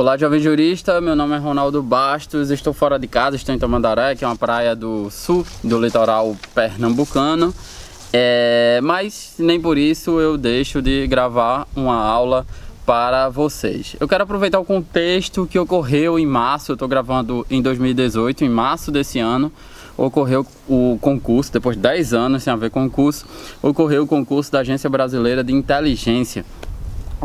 Olá, jovem jurista, meu nome é Ronaldo Bastos, estou fora de casa, estou em Tamandaré, que é uma praia do sul do litoral pernambucano, mas nem por isso eu deixo de gravar uma aula para vocês. Eu quero aproveitar o contexto que ocorreu em março, eu estou gravando em 2018, em março desse ano, ocorreu o concurso, depois de 10 anos sem haver concurso, ocorreu o concurso da Agência Brasileira de Inteligência.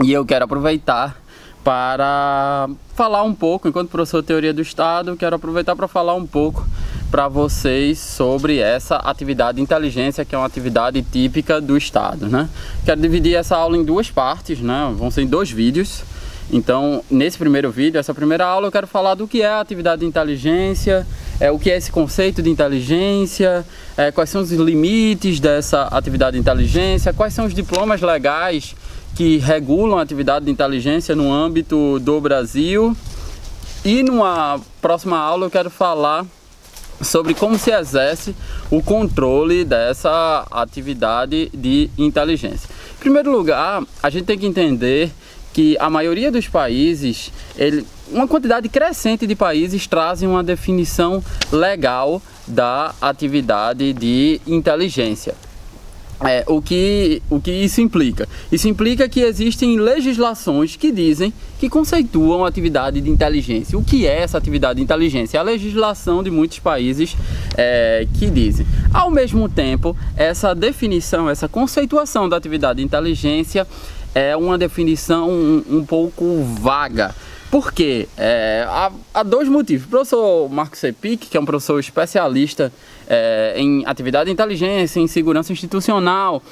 E eu quero aproveitar para falar um pouco, enquanto professor de Teoria do Estado, quero aproveitar para falar um pouco para vocês sobre essa atividade de inteligência, que é uma atividade típica do Estado, né? Quero dividir essa aula em duas partes, né? Vão ser em 2 vídeos. Então, nesse primeiro vídeo, essa primeira aula, eu quero falar do que é a atividade de inteligência, o que é esse conceito de inteligência, quais são os limites dessa atividade de inteligência, quais são os diplomas legais que regulam a atividade de inteligência no âmbito do Brasil. E numa próxima aula eu quero falar sobre como se exerce o controle dessa atividade de inteligência. Em primeiro lugar, a gente tem que entender que a maioria dos países, uma quantidade crescente de países trazem uma definição legal da atividade de inteligência. O que isso implica? Isso implica que existem legislações que dizem, que conceituam a atividade de inteligência. O que é essa atividade de inteligência? É a legislação de muitos países que dizem. Ao mesmo tempo, essa definição, essa conceituação da atividade de inteligência é uma definição um pouco vaga. Por quê? Há 2 motivos. O professor Marco Sepic, que é um professor especialista em atividade de inteligência, em segurança institucional,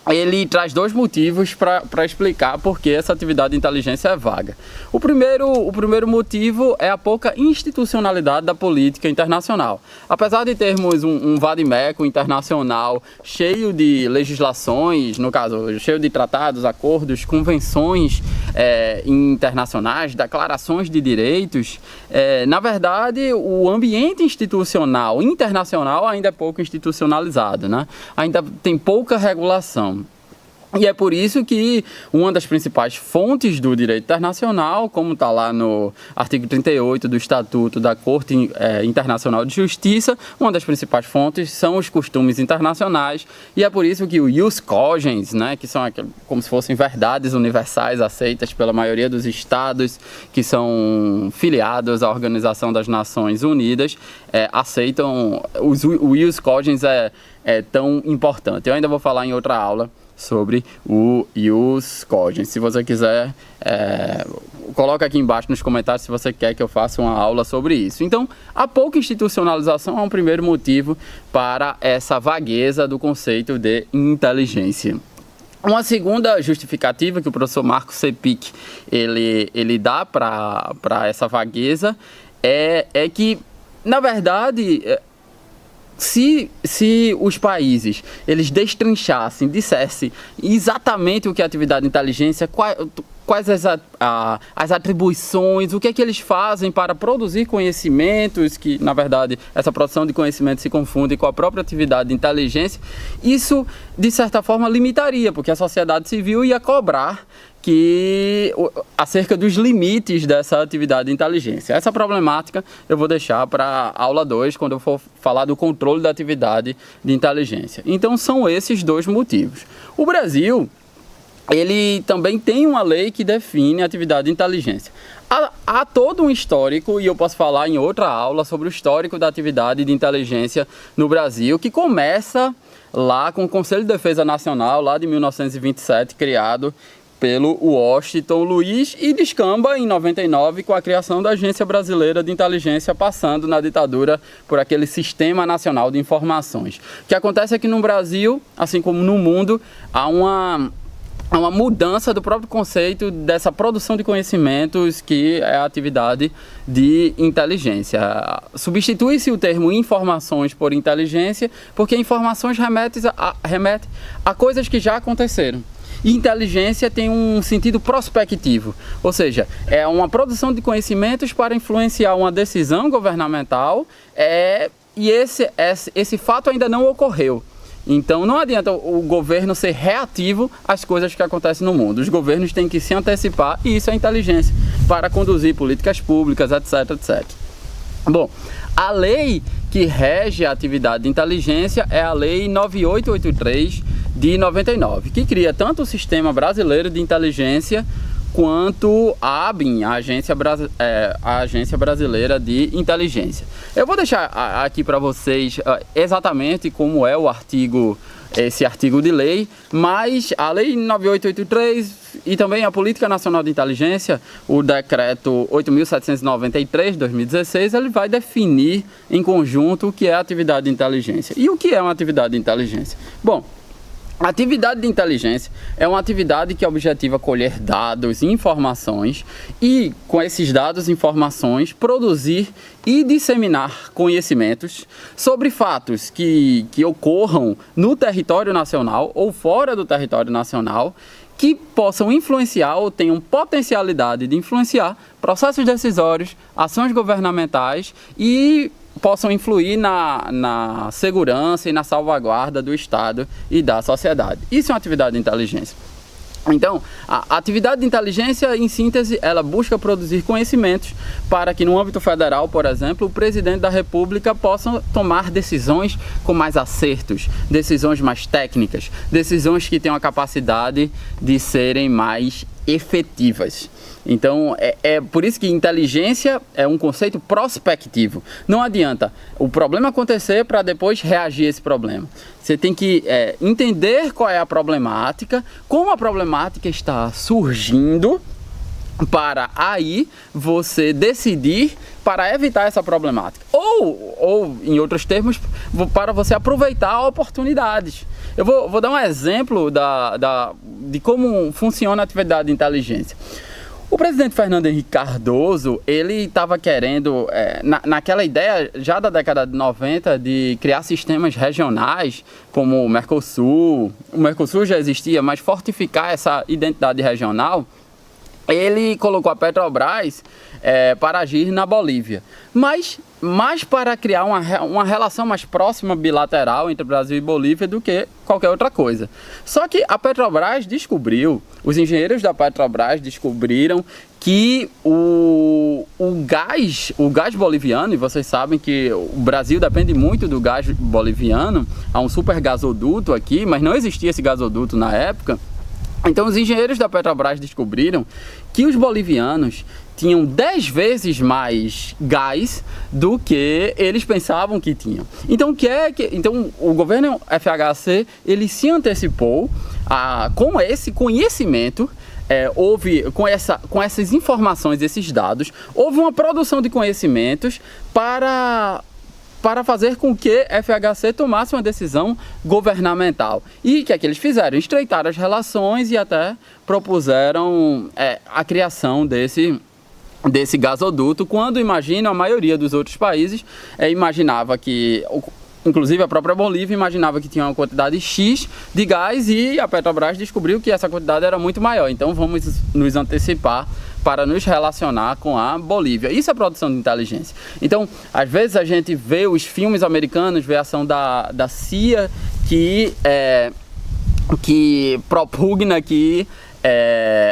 ele traz 2 motivos para explicar por que essa atividade de inteligência é vaga. O primeiro motivo é a pouca institucionalidade da política internacional. Apesar de termos um vade-mecum internacional cheio de legislações, no caso, cheio de tratados, acordos, convenções internacionais, declarações de direitos, na verdade, o ambiente institucional internacional ainda é pouco institucionalizado, né? Ainda tem pouca regulação. E é por isso que uma das principais fontes do direito internacional, como está lá no artigo 38 do Estatuto da Corte Internacional de Justiça, uma das principais fontes são os costumes internacionais, e é por isso que o ius cogens, né, que são como se fossem verdades universais aceitas pela maioria dos estados que são filiados à Organização das Nações Unidas, aceitam, o ius cogens é tão importante. Eu ainda vou falar em outra aula sobre o ius cogens. Se você quiser, coloca aqui embaixo nos comentários se você quer que eu faça uma aula sobre isso. Então, a pouca institucionalização é um primeiro motivo para essa vagueza do conceito de inteligência. Uma segunda justificativa que o professor Marco Sepic ele dá para essa vagueza é que, na verdade, se os países eles destrinchassem, dissessem exatamente o que é atividade de inteligência, quais as atribuições, o que é que eles fazem para produzir conhecimentos, que na verdade essa produção de conhecimento se confunde com a própria atividade de inteligência, isso de certa forma limitaria, porque a sociedade civil ia cobrar acerca dos limites dessa atividade de inteligência. Essa problemática eu vou deixar para a aula 2, quando eu for falar do controle da atividade de inteligência. Então são esses 2 motivos. O Brasil, ele também tem uma lei que define a atividade de inteligência. Há todo um histórico, e eu posso falar em outra aula sobre o histórico da atividade de inteligência no Brasil, que começa lá com o Conselho de Defesa Nacional, lá de 1927, criado pelo Washington Luiz, e descamba em 99 com a criação da Agência Brasileira de Inteligência, passando na ditadura por aquele Sistema Nacional de Informações. O que acontece é que no Brasil, assim como no mundo, há uma mudança do próprio conceito dessa produção de conhecimentos, que é a atividade de inteligência. Substitui-se o termo informações por inteligência, porque informações remete a coisas que já aconteceram. E inteligência tem um sentido prospectivo, ou seja, é uma produção de conhecimentos para influenciar uma decisão governamental, e esse fato ainda não ocorreu. Então não adianta o governo ser reativo às coisas que acontecem no mundo. Os governos têm que se antecipar, e isso é inteligência para conduzir políticas públicas, etc, etc. Bom, a lei que rege a atividade de inteligência é a Lei 9883 de 99, que cria tanto o Sistema Brasileiro de Inteligência quanto a ABIN, a Agência Brasileira de Inteligência. Eu vou deixar aqui para vocês exatamente como é esse artigo de lei, mas a Lei 9883 e também a Política Nacional de Inteligência, o Decreto 8.793 de 2016, ele vai definir em conjunto o que é atividade de inteligência. E o que é uma atividade de inteligência? Bom, a atividade de inteligência é uma atividade que objetiva colher dados e informações e, com esses dados e informações, produzir e disseminar conhecimentos sobre fatos que ocorram no território nacional ou fora do território nacional, que possam influenciar ou tenham potencialidade de influenciar processos decisórios, ações governamentais e possam influir na segurança e na salvaguarda do Estado e da sociedade. Isso é uma atividade de inteligência. Então, a atividade de inteligência, em síntese, ela busca produzir conhecimentos para que, no âmbito federal, por exemplo, o presidente da República possa tomar decisões com mais acertos, decisões mais técnicas, decisões que tenham a capacidade de serem mais efetivas. Então, é por isso que inteligência é um conceito prospectivo. Não adianta o problema acontecer para depois reagir a esse problema. Você tem que entender qual é a problemática, como a problemática está surgindo, para aí você decidir para evitar essa problemática. Ou em outros termos, para você aproveitar oportunidades. Eu vou dar um exemplo de como funciona a atividade de inteligência. O presidente Fernando Henrique Cardoso, ele estava querendo, naquela ideia já da década de 90, de criar sistemas regionais, como o Mercosul já existia, mas fortificar essa identidade regional, ele colocou a Petrobras para agir na Bolívia, mas mais para criar uma relação mais próxima bilateral entre Brasil e Bolívia do que qualquer outra coisa. Só que a Petrobras os engenheiros da Petrobras descobriram que o gás boliviano, e vocês sabem que o Brasil depende muito do gás boliviano, há um super gasoduto aqui, mas não existia esse gasoduto na época. Então os engenheiros da Petrobras descobriram que os bolivianos tinham 10 vezes mais gás do que eles pensavam que tinham. Então, então o governo FHC ele se antecipou com esse conhecimento. Com essas informações, esses dados, houve uma produção de conhecimentos para fazer com que FHC tomasse uma decisão governamental. E o que é que eles fizeram? Estreitaram as relações e até propuseram a criação desse gasoduto, quando a maioria dos outros países imaginava que, inclusive a própria Bolívia imaginava que tinha uma quantidade X de gás e a Petrobras descobriu que essa quantidade era muito maior. Então vamos nos antecipar para nos relacionar com a Bolívia. Isso é produção de inteligência. Então, às vezes a gente vê os filmes americanos, vê a ação da CIA que propugna que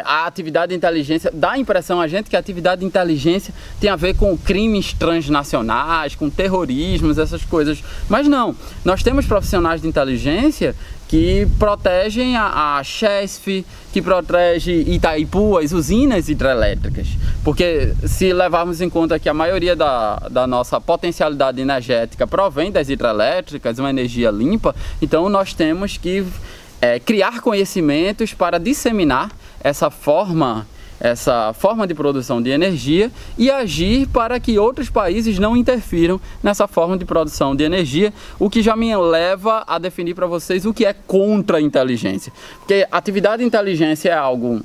a atividade de inteligência, dá a impressão a gente que a atividade de inteligência tem a ver com crimes transnacionais, com terrorismos, essas coisas. Mas não, nós temos profissionais de inteligência que protegem a Chesf, que protege Itaipu, as usinas hidrelétricas. Porque se levarmos em conta que a maioria da nossa potencialidade energética provém das hidrelétricas, uma energia limpa, então nós temos que criar conhecimentos para disseminar essa forma de produção de energia e agir para que outros países não interfiram nessa forma de produção de energia, o que já me leva a definir para vocês o que é contra-inteligência. Porque atividade de inteligência é algo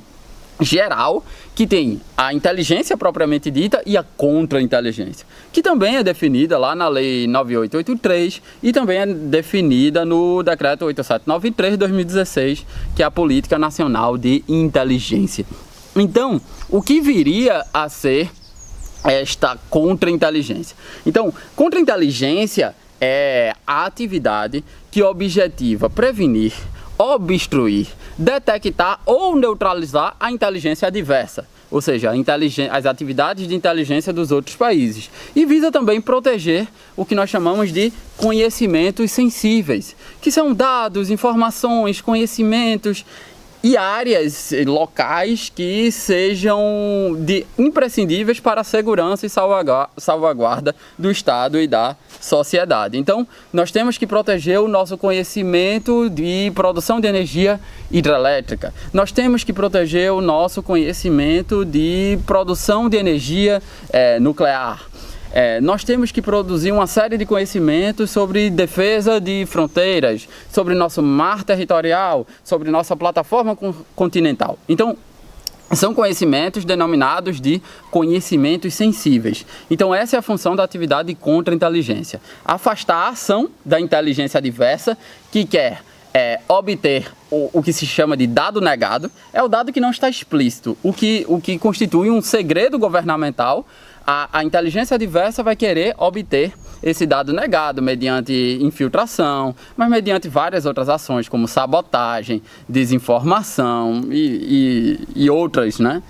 geral, que tem a inteligência propriamente dita e a contra-inteligência, que também é definida lá na Lei 9883 e também é definida no Decreto 8793 de 2016, que é a Política Nacional de Inteligência. Então, o que viria a ser esta contra-inteligência? Então, contra-inteligência é a atividade que objetiva prevenir, obstruir, detectar ou neutralizar a inteligência adversa, ou seja, as atividades de inteligência dos outros países. E visa também proteger o que nós chamamos de conhecimentos sensíveis, que são dados, informações, conhecimentos e áreas locais que sejam imprescindíveis para a segurança e salvaguarda do Estado e da sociedade. Então, nós temos que proteger o nosso conhecimento de produção de energia hidrelétrica. Nós temos que proteger o nosso conhecimento de produção de energia nuclear. Nós temos que produzir uma série de conhecimentos sobre defesa de fronteiras, sobre nosso mar territorial, sobre nossa plataforma continental. Então, são conhecimentos denominados de conhecimentos sensíveis. Então, essa é a função da atividade de contra-inteligência. Afastar a ação da inteligência adversa, que quer obter o que se chama de dado negado, é o dado que não está explícito, o que constitui um segredo governamental. A inteligência adversa vai querer obter esse dado negado mediante infiltração, mas mediante várias outras ações, como sabotagem, desinformação e outras, né?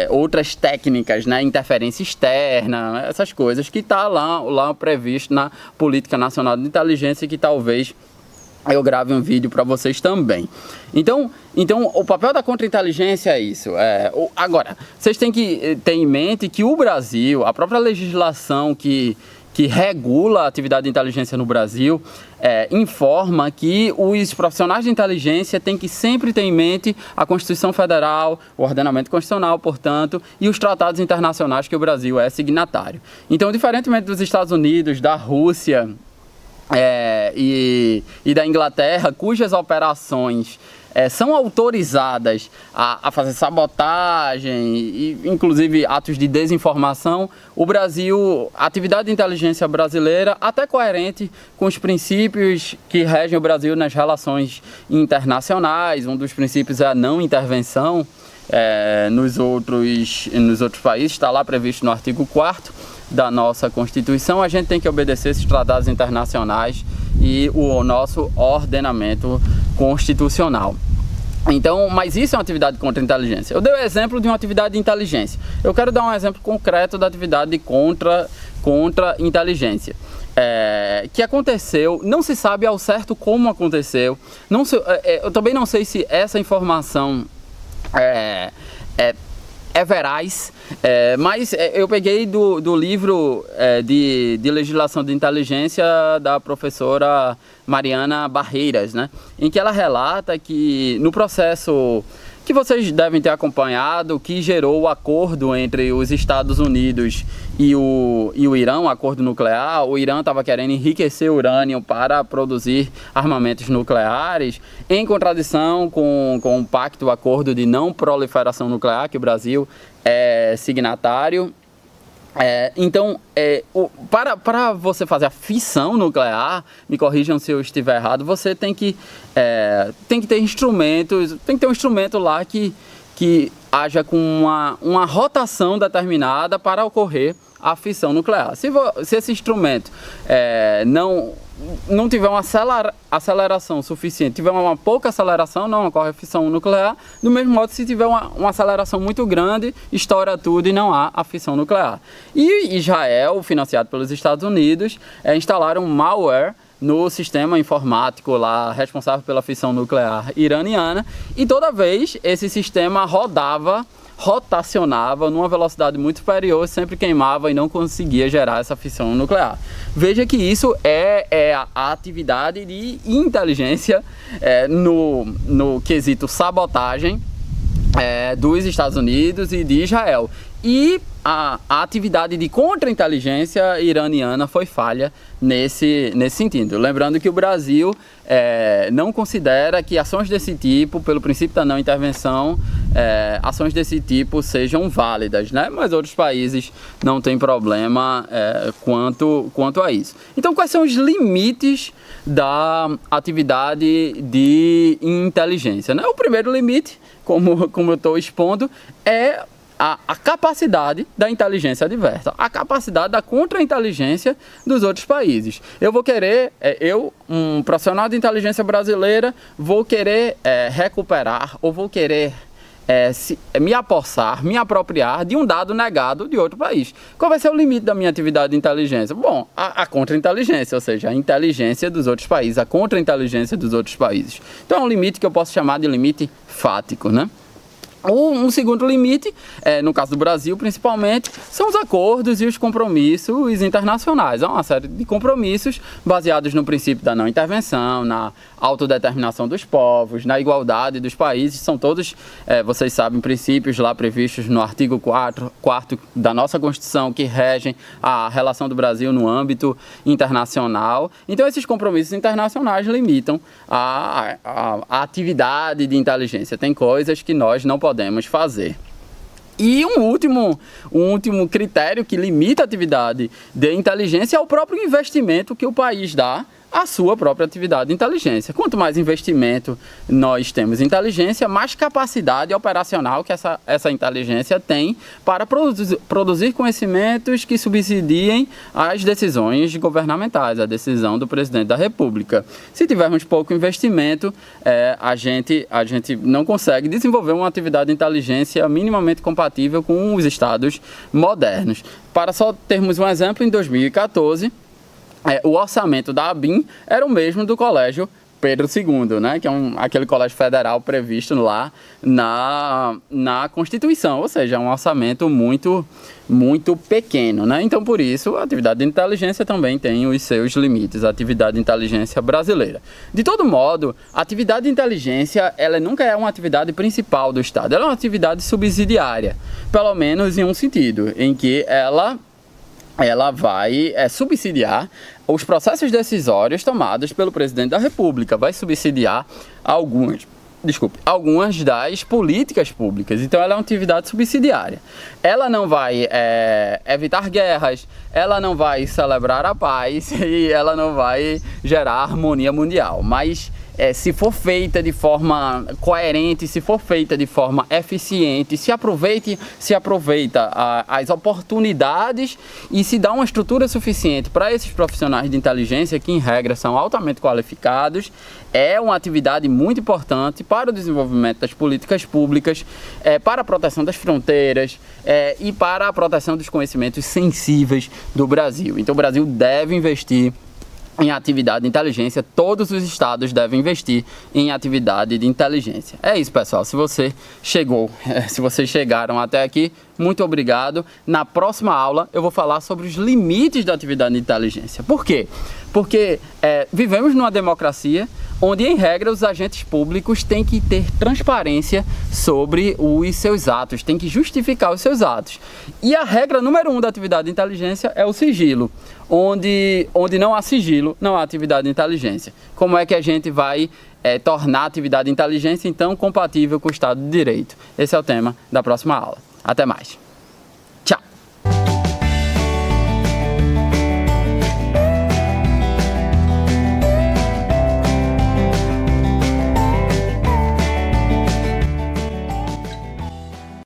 Outras técnicas, né? Interferência externa, essas coisas que está lá previsto na Política Nacional de Inteligência, que talvez eu grave um vídeo para vocês também. Então, o papel da contra-inteligência é isso. Agora, vocês têm que ter em mente que o Brasil, a própria legislação que regula a atividade de inteligência no Brasil, informa que os profissionais de inteligência têm que sempre ter em mente a Constituição Federal, o ordenamento constitucional, portanto, e os tratados internacionais que o Brasil é signatário. Então, diferentemente dos Estados Unidos, da Rússia, e da Inglaterra, cujas operações são autorizadas a fazer sabotagem e inclusive atos de desinformação, o Brasil, a atividade de inteligência brasileira, até coerente com os princípios que regem o Brasil nas relações internacionais. Um dos princípios é a não intervenção nos outros países, está lá previsto no artigo 4º da nossa Constituição. A gente tem que obedecer esses tratados internacionais e o nosso ordenamento constitucional. Então, mas isso é uma atividade de contra-inteligência. Eu dei o exemplo de uma atividade de inteligência. Eu quero dar um exemplo concreto da atividade de contra-inteligência. Que aconteceu, não se sabe ao certo como aconteceu. Eu também não sei se essa informação é veraz, mas eu peguei do livro de legislação de inteligência da professora Mariana Barreiras, né, em que ela relata que no processo que vocês devem ter acompanhado, que gerou o acordo entre os Estados Unidos e o Irã, um acordo nuclear. O Irã estava querendo enriquecer urânio para produzir armamentos nucleares, em contradição com o pacto, o acordo de não proliferação nuclear, que o Brasil é signatário. Então, para você fazer a fissão nuclear, me corrijam se eu estiver errado, você tem que ter instrumentos, tem que ter um instrumento lá que haja com uma rotação determinada para ocorrer a fissão nuclear. Se esse instrumento não tiver uma aceleração suficiente, tiver uma pouca aceleração, não ocorre a fissão nuclear. Do mesmo modo, se tiver uma aceleração muito grande, estoura tudo e não há a fissão nuclear. E Israel, financiado pelos Estados Unidos, instalaram um malware no sistema informático lá responsável pela fissão nuclear iraniana, e toda vez esse sistema rotacionava numa velocidade muito superior, sempre queimava e não conseguia gerar essa fissão nuclear. Veja que isso é a atividade de inteligência no quesito sabotagem dos Estados Unidos e de Israel. E a atividade de contra-inteligência iraniana foi falha nesse sentido. Lembrando que o Brasil não considera que ações desse tipo, pelo princípio da não intervenção, ações desse tipo sejam válidas, né? Mas outros países não têm problema quanto a isso. Então, quais são os limites da atividade de inteligência, né? O primeiro limite, como eu estou expondo, é a capacidade da inteligência adversa, a capacidade da contra-inteligência dos outros países. Eu vou querer, um profissional de inteligência brasileira, vou querer recuperar ou vou querer me apossar, me apropriar de um dado negado de outro país. Qual vai ser o limite da minha atividade de inteligência? Bom, a contra-inteligência, ou seja, a inteligência dos outros países, a contra-inteligência dos outros países. Então é um limite que eu posso chamar de limite fático, né? Um segundo limite, no caso do Brasil principalmente, são os acordos e os compromissos internacionais. Há uma série de compromissos baseados no princípio da não intervenção, na autodeterminação dos povos, na igualdade dos países. São todos, vocês sabem, princípios lá previstos no artigo 4º da nossa Constituição que regem a relação do Brasil no âmbito internacional. Então esses compromissos internacionais limitam a atividade de inteligência. Tem coisas que nós não podemos fazer. E um último critério que limita a atividade de inteligência é o próprio investimento que o país dá à sua própria atividade de inteligência. Quanto mais investimento nós temos em inteligência, mais capacidade operacional que essa inteligência tem para produzir conhecimentos que subsidiem as decisões governamentais, a decisão do presidente da República. Se tivermos pouco investimento, a gente não consegue desenvolver uma atividade de inteligência minimamente compatível com os estados modernos. Para só termos um exemplo, em 2014, o orçamento da ABIN era o mesmo do Colégio Pedro II, né? Que é aquele colégio federal previsto lá na Constituição, ou seja, é um orçamento muito pequeno, né? Então, por isso, a atividade de inteligência também tem os seus limites, a atividade de inteligência brasileira. De todo modo, a atividade de inteligência, ela nunca é uma atividade principal do Estado, ela é uma atividade subsidiária, pelo menos em um sentido, em que ela vai subsidiar os processos decisórios tomados pelo presidente da República, vai subsidiar algumas das políticas públicas. Então ela é uma atividade subsidiária. Ela não vai evitar guerras, ela não vai celebrar a paz e ela não vai gerar harmonia mundial, mas se for feita de forma coerente, se for feita de forma eficiente, se aproveita as oportunidades e se dá uma estrutura suficiente para esses profissionais de inteligência, que em regra são altamente qualificados, é uma atividade muito importante para o desenvolvimento das políticas públicas, para a proteção das fronteiras e para a proteção dos conhecimentos sensíveis do Brasil. Então o Brasil deve investir em atividade de inteligência, todos os estados devem investir em atividade de inteligência. É isso, pessoal. Se vocês chegaram até aqui, muito obrigado. Na próxima aula eu vou falar sobre os limites da atividade de inteligência. Por quê? Porque vivemos numa democracia onde, em regra, os agentes públicos têm que ter transparência sobre os seus atos, têm que justificar os seus atos. E a regra número 1 da atividade de inteligência é o sigilo. Onde não há sigilo, não há atividade de inteligência. Como é que a gente vai tornar a atividade de inteligência, então, compatível com o Estado de Direito? Esse é o tema da próxima aula. Até mais!